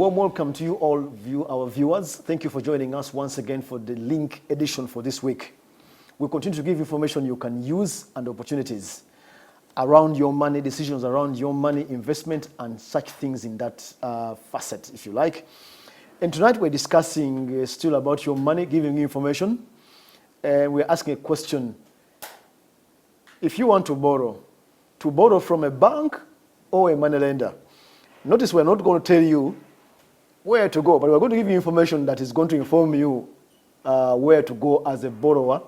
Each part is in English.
warm welcome to you all, our viewers. Thank you for joining us once again for the Link edition for this week. We'll continue to give information you can use and opportunities around your money, decisions around your money, investment, and such things in that facet, if you like. And tonight we're discussing still about your money, giving you information. And we're asking a question. If you want to borrow from a bank or a money lender, notice we're not going to tell you where to go, but we're going to give you information that is going to inform you where to go as a borrower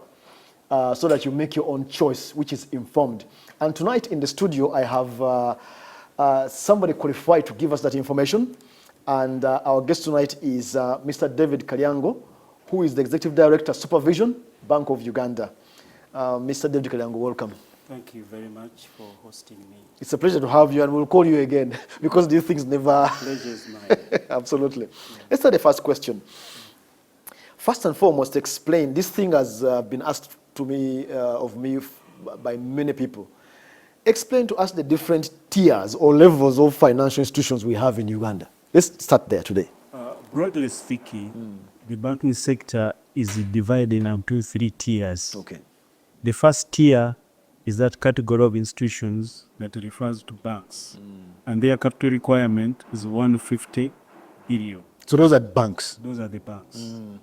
so that you make your own choice, which is informed. And tonight in the studio, I have somebody qualified to give us that information. And our guest tonight is Mr. David Kalyango, who is the Executive Director, Supervision, Bank of Uganda. Mr. David Kalyango, welcome. Thank you very much for hosting me. It's a pleasure to have you, and we'll call you again because these things never... Pleasure is mine. Absolutely. Yeah. Let's start the first question. First and foremost, explain. This thing has been asked to me, by many people. Explain to us the different tiers or levels of financial institutions we have in Uganda. Let's start there today. Broadly speaking, the banking sector is divided into 3 tiers. Okay. The first tier is that category of institutions that refers to banks. And their capital requirement is 150 billion. So those are banks? Those are the banks.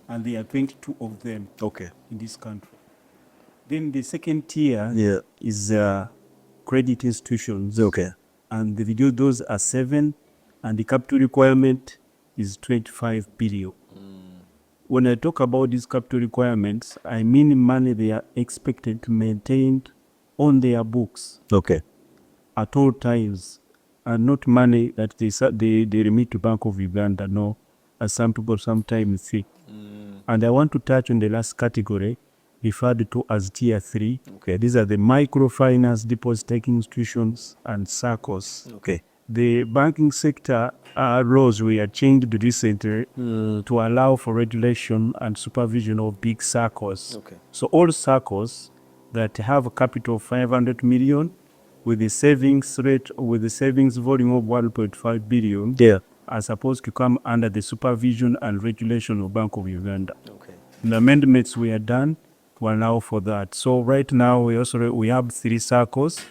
And there are 22 of them in this country. Then the second tier is credit institutions. And those are 7, and the capital requirement is 25 billion. When I talk about these capital requirements, I mean money they are expected to maintain on their books at all times, and not money that they remit to Bank of Uganda, no, as some people sometimes think. And I want to touch on the last category, referred to as Tier 3. These are the microfinance deposit-taking institutions and SACCOs. The banking sector laws were changed recently to allow for regulation and supervision of big SACCOs. So all SACCOs that have a capital of 500 million with a savings rate, with a savings volume of 1.5 billion are supposed to come under the supervision and regulation of Bank of Uganda. The amendments were done to allow for that. So right now we have 3 SACCOs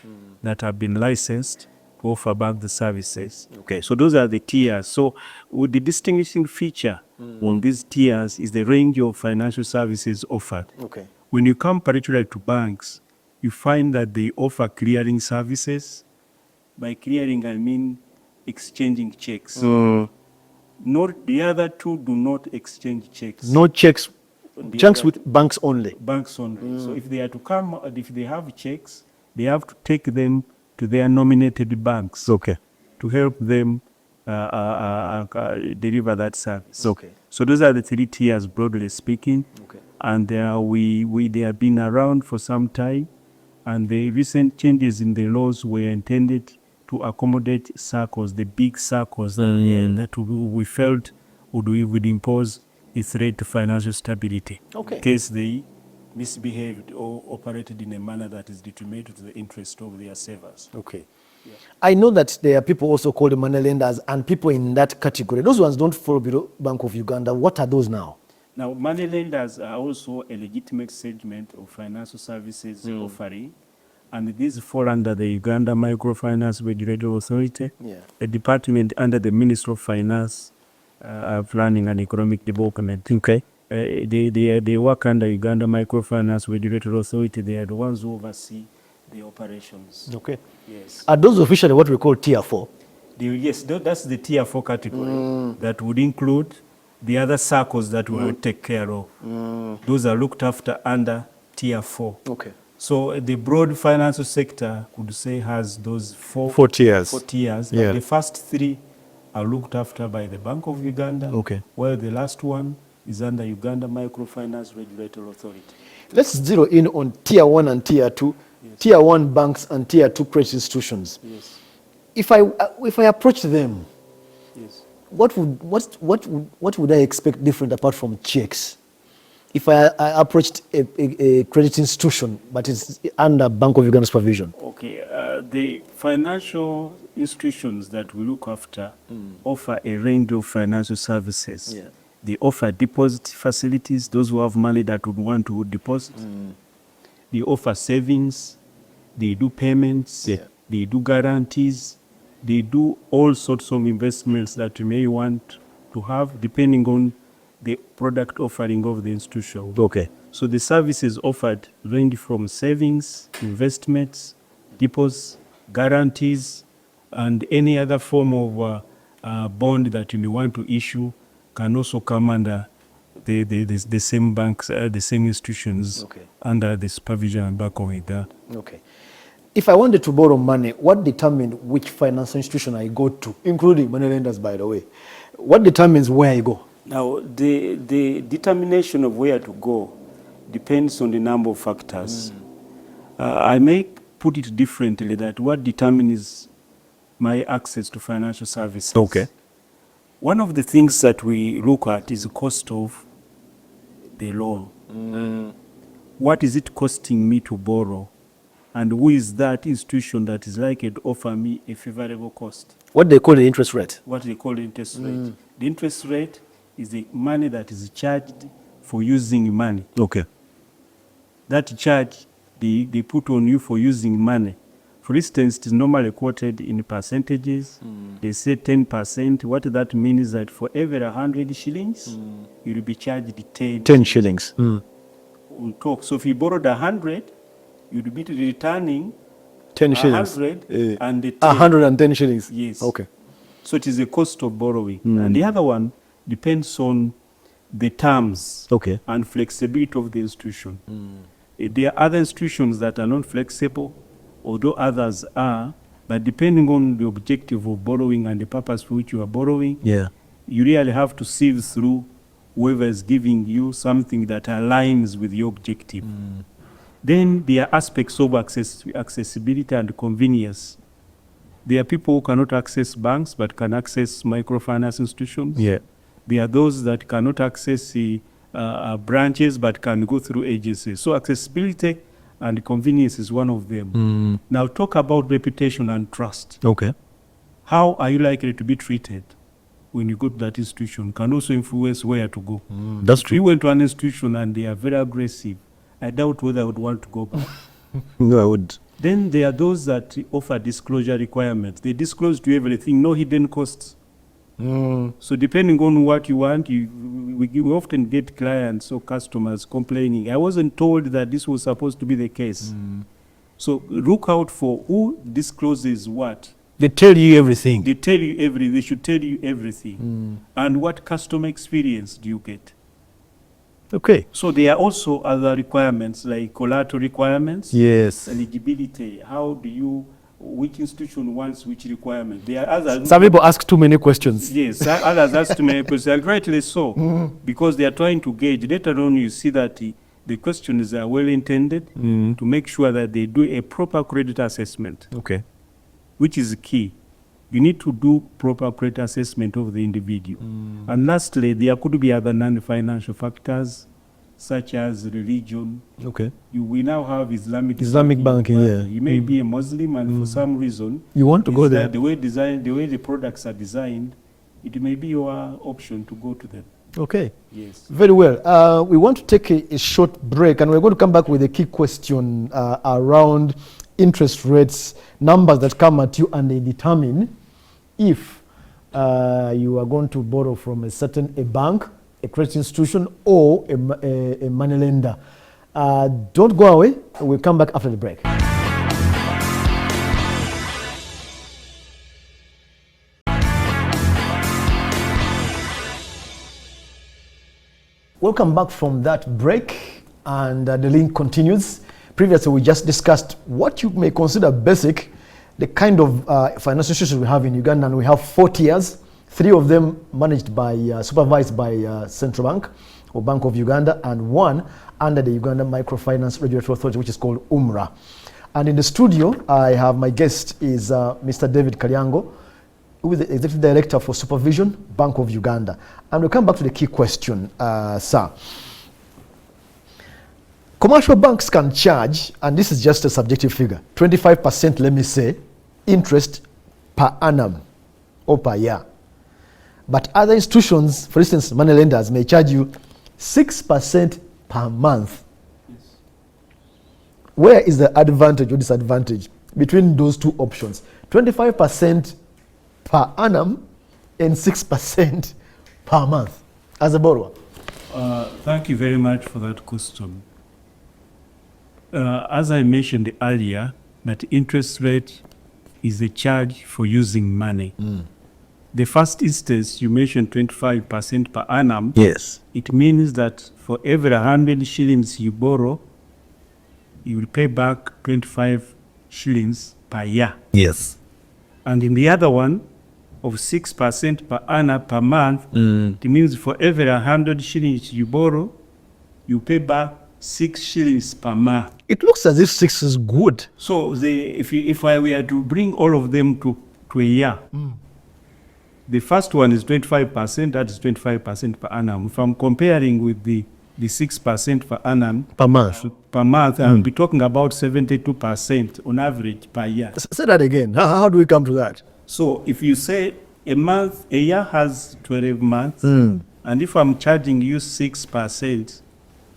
that have been licensed to offer bank the services. So those are the tiers. So with the distinguishing feature on these tiers is the range of financial services offered. When you come particularly to banks, you find that they offer clearing services. By clearing, I mean exchanging checks. Not the other 2 do not exchange checks. No checks, checks with banks only. Banks only. So if they are to come, if they have checks, they have to take them to their nominated banks to help them deliver that service. So those are the 3 tiers, broadly speaking. And they have been around for some time, and the recent changes in the laws were intended to accommodate SACCOs, the big SACCOs that we felt would impose a threat to financial stability in case they misbehaved or operated in a manner that is detrimental to the interest of their savers. I know that there are people also called money lenders and people in that category. Those ones don't fall below Bank of Uganda. What are those now? Now, money lenders are also a legitimate segment of financial services offering, and these fall under the Uganda Microfinance Regulatory Authority, a department under the Ministry of Finance, Planning and Economic Development. They work under Uganda Microfinance Regulatory Authority. They are the ones who oversee the operations. Yes. Are those officially what we call Tier 4? Yes, that's the Tier 4 category. That would include the other SACCOs that we will take care of. Those are looked after under Tier 4. So the broad financial sector could say has those 4 tiers. But the first 3 are looked after by the Bank of Uganda, while the last one is under Uganda Microfinance Regulatory Authority. Let's zero in on Tier 1 and Tier 2. Tier 1 banks and Tier 2 credit institutions. If I approach them, what would I expect different apart from checks? If I approached a credit institution, but it's under Bank of Uganda supervision. The financial institutions that we look after offer a range of financial services. Yeah. They offer deposit facilities, those who have money that would want to deposit. They offer savings, they do payments, they do guarantees, they do all sorts of investments that you may want to have depending on the product offering of the institution. Okay. So the services offered range from savings, investments, deposits, guarantees, and any other form of bond that you may want to issue can also come under the same banks, the same institutions, under the supervision and back of it. Okay. If I wanted to borrow money, what determines which financial institution I go to, including money lenders, by the way? What determines where I go? Now, the determination of where to go depends on the number of factors. I may put it differently, that what determines my access to financial services. Okay. One of the things that we look at is the cost of the loan. What is it costing me to borrow? And who is that institution that is likely to offer me a favorable cost? What they call the interest rate? What they call the interest rate. The interest rate is the money that is charged for using money. Okay. That charge they put on you for using money. For instance, it is normally quoted in percentages. They say 10%. What that means is that for every 100 shillings, you will be charged 10 shillings. On top. So if you borrowed 100, you'd be returning 10 shillings. 100 and the 10. 110 shillings. Yes. Okay. So it is the cost of borrowing. And the other one depends on the terms and flexibility of the institution. There are other institutions that are not flexible, although others are, but depending on the objective of borrowing and the purpose for which you are borrowing, you really have to sieve through whoever is giving you something that aligns with your objective. Then there are aspects of accessibility and convenience. There are people who cannot access banks but can access microfinance institutions. There are those that cannot access branches but can go through agencies. So accessibility and convenience is one of them. Now talk about reputation and trust. Okay. How are you likely to be treated when you go to that institution can also influence where to go. That's If you went to an institution and they are very aggressive, I doubt whether I would want to go back. No, I would. Then there are those that offer disclosure requirements. They disclose to you everything, no hidden costs. So depending on what you want, we often get clients or customers complaining, I wasn't told that this was supposed to be the case. So look out for who discloses what. They tell you everything. They tell you everything. They should tell you everything. And what customer experience do you get? Okay. So there are also other requirements like collateral requirements. Yes. Eligibility. How do you, which institution wants which requirement? There are others. Some people ask too many questions. Yes, others ask too many questions, and rightly so, because they are trying to gauge. Later on, you see that the questions are well intended to make sure that they do a proper credit assessment. Okay. Which is key. You need to do proper credit assessment of the individual. And lastly, there could be other non-financial factors, such as religion. Okay. We now have Islamic banking, yeah. You may be a Muslim, and for some reason, you want to go there. The way the products are designed, it may be your option to go to them. Okay. Yes. Very well. We want to take a short break, and we're going to come back with a key question around interest rates, numbers that come at you, and they determine if you are going to borrow from a bank, a credit institution, or a money lender. Don't go away. We'll come back after the break. Welcome back from that break, and the link continues. Previously, we just discussed what you may consider basic, the kind of financial institutions we have in Uganda, and we have 4 tiers, 3 of them managed by, supervised by Central Bank or Bank of Uganda, and 1 under the Uganda Microfinance Regulatory Authority, which is called UMRA. And in the studio, I have my guest is Mr. David Kalyango, who is the Executive Director for Supervision, Bank of Uganda. And we'll come back to the key question, sir. Commercial banks can charge, and this is just a subjective figure, 25%, let me say, interest per annum or per year. But other institutions, for instance, money lenders, may charge you 6% per month. Yes. Where is the advantage or disadvantage between those two options? 25% per annum and 6% per month as a borrower? Thank you very much for that question. As I mentioned earlier, that interest rate is a charge for using money. The first instance, you mentioned 25% per annum. Yes. It means that for every 100 shillings you borrow, you will pay back 25 shillings per year. Yes. And in the other one, of 6% per annum per month, it means for every 100 shillings you borrow, you pay back 6 shillings per month. It looks as if 6 is good. So if I were to bring all of them to a year, the first one is 25%, that is 25% per annum. If I'm comparing with the 6% per annum Per month. I'll be talking about 72% on average per year. Say that again. How do we come to that? So if you say a year has 12 months, and if I'm charging you 6%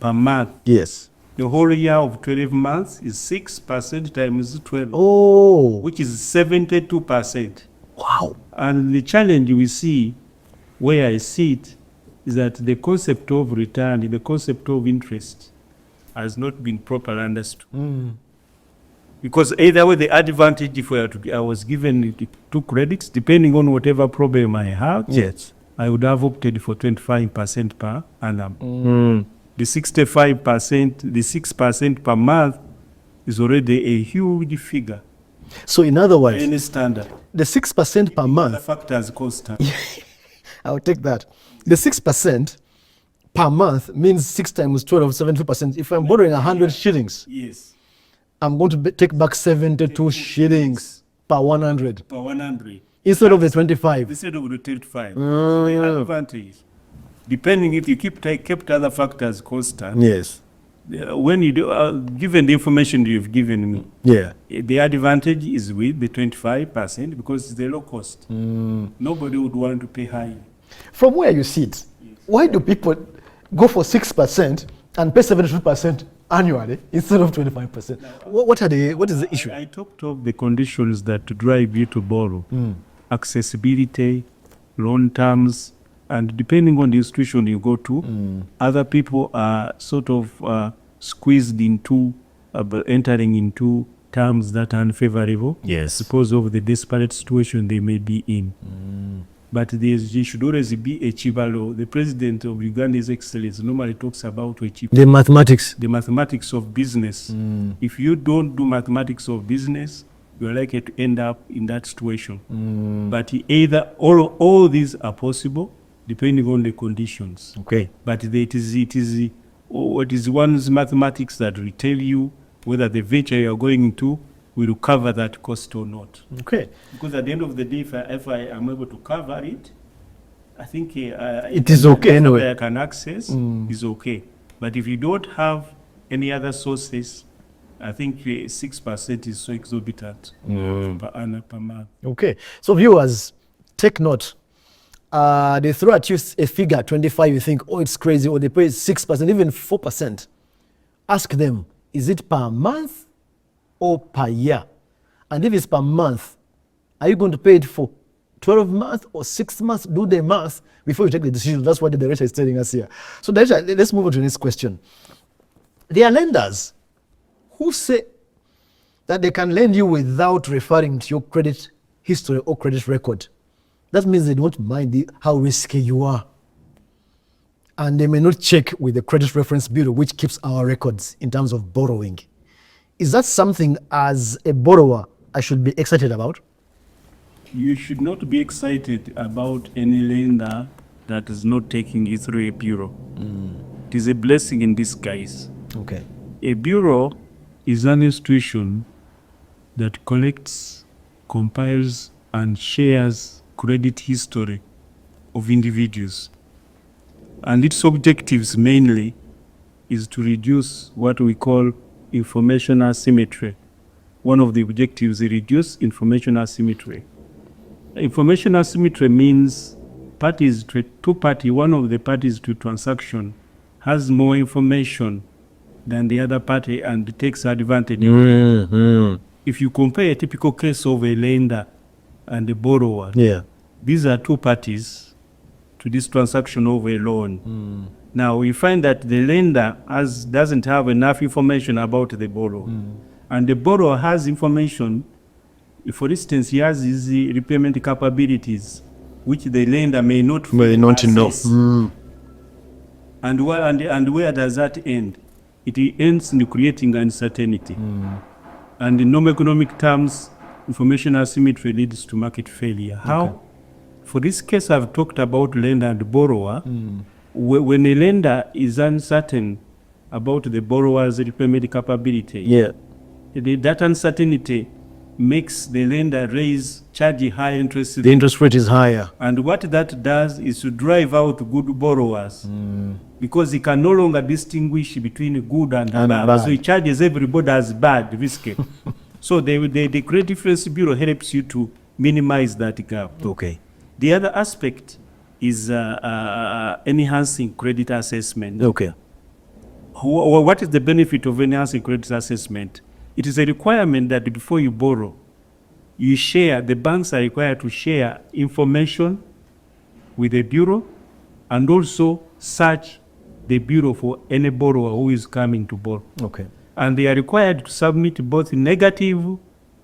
per month, Yes. the whole year of 12 months is 6% times 12, Oh. which is 72%. Wow. And the challenge we see, where I see it, is that the concept of return, the concept of interest, has not been properly understood. Because either way, the advantage, if I was given 2 credits, depending on whatever problem I have, Yes. I would have opted for 25% per annum. The 65%, the 6% per month is already a huge figure. So in other words, Any standard. the 6% per The month, factors constant. I'll take that. The 6% per month means 6 times 12, 72%. If I'm borrowing 100 shillings, Yes. I'm going to take back 72 shillings per 100 Per 100. instead of the 25. Instead of the 35. Yeah. Advantage. Depending if you kept other factors constant, Yes. when you do, given the information you've given me, Yeah. the advantage is with the 25% because it's the low cost. Nobody would want to pay high. From where you sit, why do people go for 6% and pay 72% annually instead of 25%? What is the issue? I talked of the conditions that drive you to borrow. Accessibility, loan terms, and depending on the institution you go to, other people are sort of squeezed into entering into terms that are unfavorable. Yes. Because of the disparate situation they may be in. But there should always be a cheaper law. The president of Uganda's Excellency normally talks about The mathematics. the mathematics of business. If you don't do mathematics of business, you're likely to end up in that situation. But either all these are possible, depending on the conditions. Okay. But it is one's mathematics that will tell you whether the venture you're going into will cover that cost or not. Okay. Because at the end of the day, if I am able to cover it, I think It is okay anyway. I can access is okay. But if you don't have any other sources, I think 6% is so exorbitant per annum, per month. Okay. So viewers, take note. They throw at you a figure, 25, you think, oh, it's crazy, or they pay 6%, even 4%. Ask them, is it per month or per year? And if it's per month, are you going to pay it for 12 months or 6 months? Do the math before you take the decision. That's what the director is telling us here. So director, let's move on to the next question. There are lenders who say that they can lend you without referring to your credit history or credit record. That means they don't mind how risky you are. And they may not check with the Credit Reference Bureau, which keeps our records in terms of borrowing. Is that something, as a borrower, I should be excited about? You should not be excited about any lender that is not taking it through a bureau. It is a blessing in disguise. Okay. A bureau is an institution that collects, compiles, and shares credit history of individuals. And its objectives mainly is to reduce what we call information asymmetry. One of the objectives is reduce information asymmetry. Information asymmetry means one of the parties to transaction has more information than the other party and takes advantage of it. If you compare a typical case of a lender and a borrower, these are two parties to this transaction of a loan. Now we find that the lender doesn't have enough information about the borrower, and the borrower has information. For instance, he has his repayment capabilities, which the lender may not know. And where does that end? It ends in creating uncertainty. And in normal economic terms, information asymmetry leads to market failure. How? For this case, I've talked about lender and borrower. When a lender is uncertain about the borrower's repayment capability, that uncertainty makes the lender charge high interest. The interest rate is higher. And what that does is to drive out good borrowers, because he can no longer distinguish between good and bad. So he charges everybody as bad, risky. So the Credit Difference Bureau helps you to minimize that gap. Okay. The other aspect is enhancing credit assessment. Okay. What is the benefit of enhancing credit assessment? It is a requirement that before you borrow, the banks are required to share information with the bureau and also search the bureau for any borrower who is coming to borrow. Okay. And they are required to submit both negative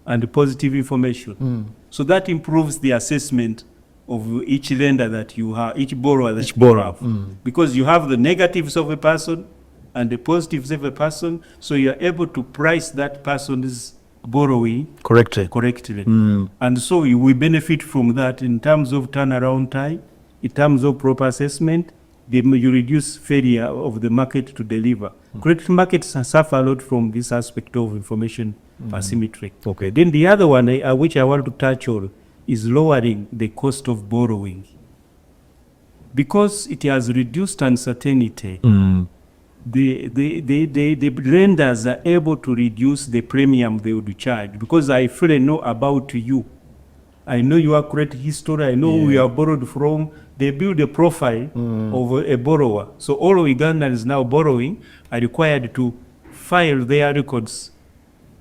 and positive information. So that improves the assessment of each lender that you have, each borrower that you have. Because you have the negatives of a person and the positives of a person, so you are able to price that person's borrowing correctly. And so we benefit from that in terms of turnaround time, in terms of proper assessment. You reduce failure of the market to deliver. Credit markets suffer a lot from this aspect of information asymmetry. Okay. Then the other one, which I want to touch on, is lowering the cost of borrowing. Because it has reduced uncertainty, the lenders are able to reduce the premium they would charge, because I fully know about you. I know your credit history. I know who you are borrowed from. They build a profile of a borrower. So all Ugandans now borrowing are required to file their records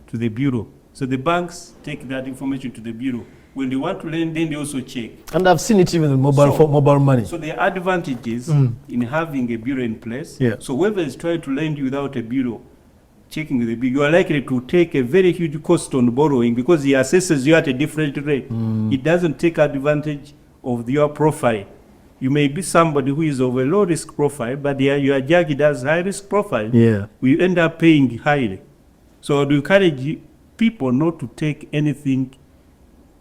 to the bureau. So the banks take that information to the bureau. When they want to lend, then they also check. And I've seen it even in mobile money. So there are advantages in having a bureau in place. So whoever is trying to lend you without a bureau, checking with the bureau, you are likely to take a very huge cost on borrowing, because he assesses you at a different rate. It doesn't take advantage of your profile. You may be somebody who is of a low risk profile, but you are judged as high risk profile. We end up paying highly. So I encourage people not to take anything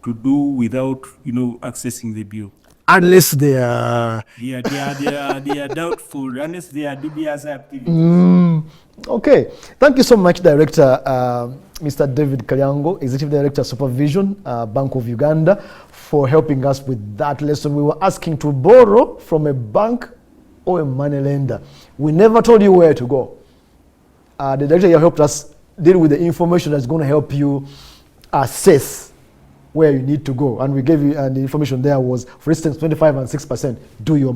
to do without, accessing the bureau. Unless they are... They are doubtful, unless they are dubious activities. Okay. Thank you so much, Director Mr. David Kalyango, Executive Director Supervision, Bank of Uganda, for helping us with that lesson. We were asking to borrow from a bank or a money lender. We never told you where to go. The Director here helped us deal with the information that's going to help you assess where you need to go. And we gave you, and the information there was, for instance, 25 and 6%. Do your